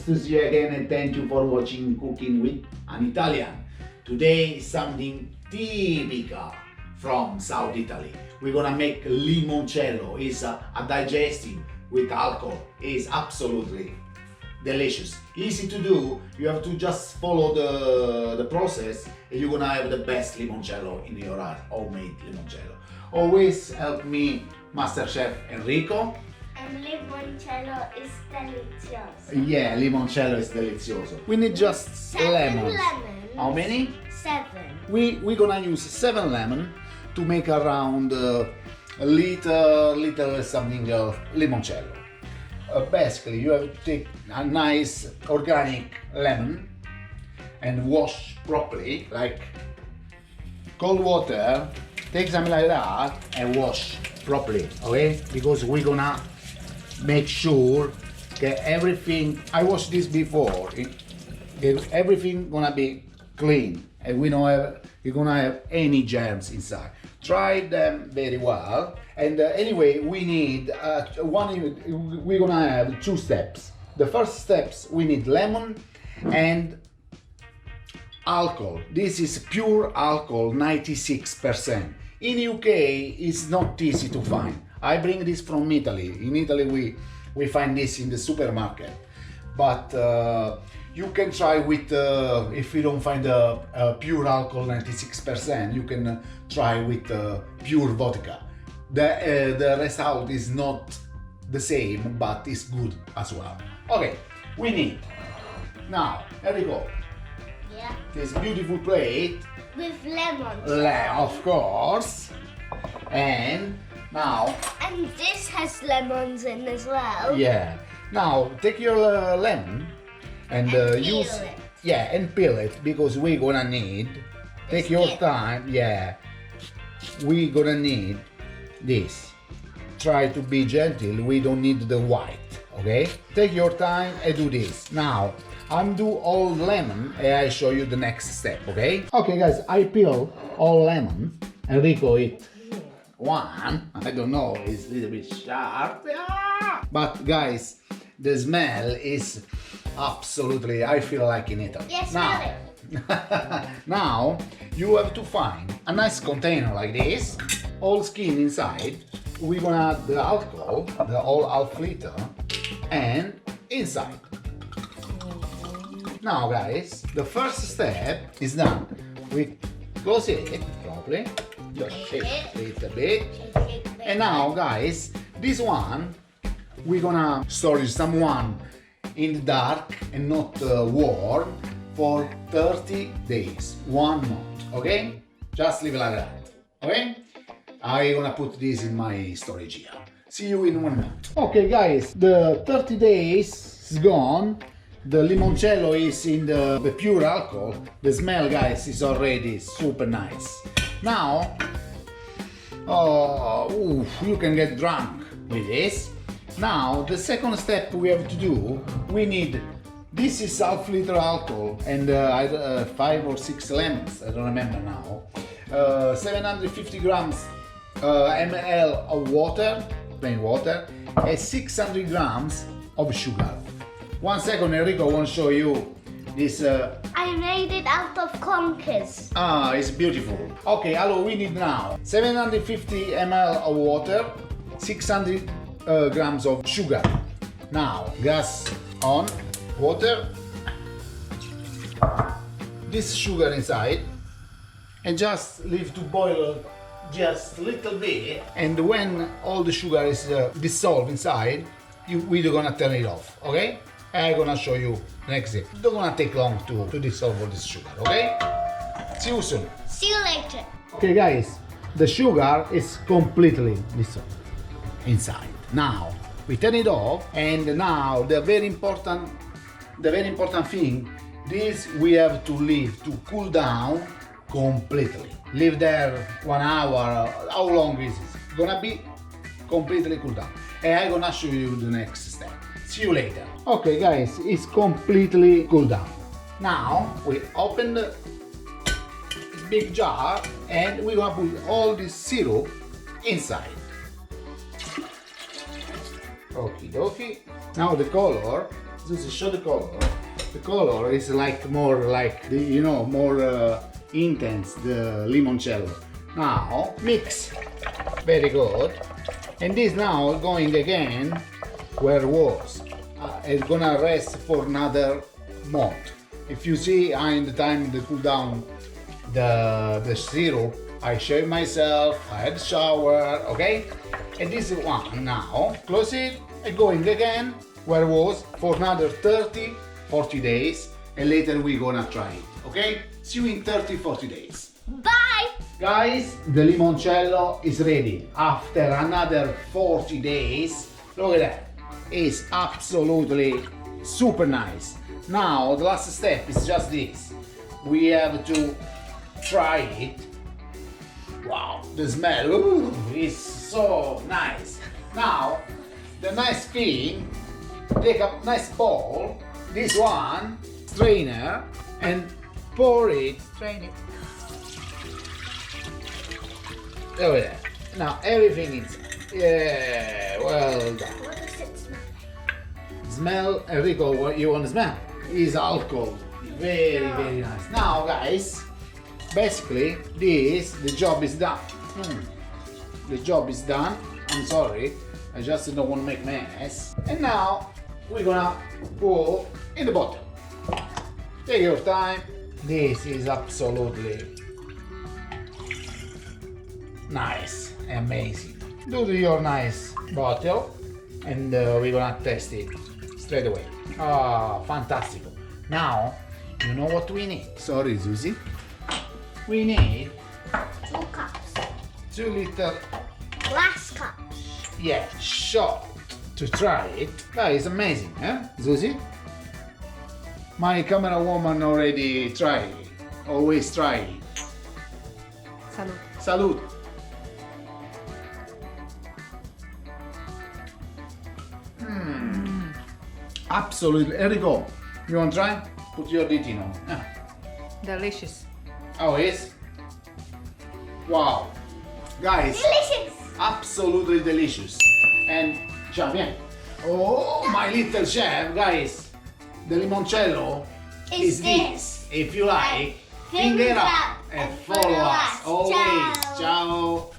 to see you again and thank you for watching Cooking with an Italian. Today is something typical from South Italy. We're gonna make limoncello. It's a digestive with alcohol. It's absolutely delicious. Easy to do. You have to just follow the process and you're gonna have the best limoncello in your homemade limoncello. Always help me, Master Chef Enrico. And limoncello is delicious. Yeah, limoncello is delicioso. We need just 7 lemons. lemons. How many? 7. We're gonna use 7 lemon to make around a liter something of limoncello. Basically, you have to take a nice organic lemon and wash properly, like cold water. Take something like that and wash properly, okay? Because we're gonna make sure that everything. I washed this before. Everything gonna be clean, and we don't have. You're gonna have any germs inside. Try them very well. And anyway, we need we're gonna have 2 steps. The first steps, we need lemon and alcohol. This is pure alcohol, 96%. In UK, it's not easy to find. I bring this from Italy. In Italy, we find this in the supermarket. But you can try with, if you don't find pure alcohol 96%, you can try with pure vodka. The result is not the same, but it's good as well. Okay, we need, now, here we go. Yeah. This beautiful plate. With lemon. Of course. And now. And this has lemons in as well. Yeah. Now take your lemon and use peel it. Yeah, and peel it because we're gonna need. Take your skin. time. Yeah. We're gonna need this. Try to be gentle. We don't need the white. Okay. Take your time and do this. Now undo all lemon and I show you the next step. Okay. Okay, guys. I peel all lemon. Enrico eat one. I don't know. It's a little bit sharp. Yeah. But guys, the smell is absolutely. I feel like in Italy. Yes, now. Now you have to find a nice container like this, all skin inside. We're gonna add the alcohol, the whole half liter, and inside. Now guys, the first step is done. We close it properly, just shake it a little bit. And now guys, this one, we're gonna store someone in the dark and not warm for 30 days, 1 month, okay? Just leave it like that, okay? I'm gonna put this in my storage here. See you in 1 month. Okay guys, the 30 days is gone. The limoncello is in the pure alcohol. The smell, guys, is already super nice. Now, you can get drunk with this. Now, the second step we have to do, we need, this is half liter alcohol and 5 or 6 lemons, I don't remember now. 750 grams ml of water, plain water, and 600 grams of sugar. 1 second, Enrico won't show you this. I made it out of conkers. It's beautiful. Okay, hello, we need now 750 ml of water, 600 grams of sugar. Now, gas on, water, this sugar inside, and just leave to boil just a little bit. And when all the sugar is dissolved inside, we're gonna turn it off, okay? I'm gonna show you next step. It's not gonna take long to dissolve all this sugar, okay? See you soon. See you later. Okay guys, the sugar is completely dissolved inside. Now we turn it off, and now the very important thing, this we have to leave to cool down completely. Leave there 1 hour. How long is it? Gonna be completely cool down. And I'm gonna show you the next step. See you later. Okay guys, it's completely cooled down. Now we open the big jar and we're gonna put all this syrup inside. Okie dokie. Now the color Susie, show the color. The color is like more like the, you know, more intense, the limoncello. Now mix, very good. And this now going again where it was. It's gonna rest for another month. If you see, in the time to cool down the syrup, I shaved myself, I had a shower, okay? And this one now, close it, and going again where it was for another 30-40 days, and later we're gonna try it, okay? See you in 30-40 days. Bye! Guys, the limoncello is ready. After another 40 days, look at that. It's absolutely super nice. Now, the last step is just this. We have to try it. Wow, the smell is so nice. Now, the nice thing, take a nice bowl, this one, strainer, and pour it. Strain it. Look at that. Now everything is, yeah, well done. What does it smell? Smell, Enrico, what you want to smell? Is alcohol. Very, very nice. Now guys, basically the job is done. The job is done. I'm sorry, I just don't want to make mess. And now we're gonna pour in the bottle. Take your time. This is absolutely nice, amazing. Do your nice bottle, and we're gonna test it straight away. Ah, fantastic. Now, you know what we need? Sorry, Susie. We need 2 cups. 2 liter, Glass cups. yeah, shot to try it. That is amazing, eh, Susie? My camera woman already tried it. Always try it. Salute. Salute. Absolutely. Enrico, you want to try? Put your ditino. Yeah. Delicious. Oh, yes? Wow. Guys, Delicious! absolutely delicious. And, ciao, bien. Oh, my little chef, guys. The limoncello Is is this. this. If you like, Finger finger up up and follow us. Always. Ciao. Ciao.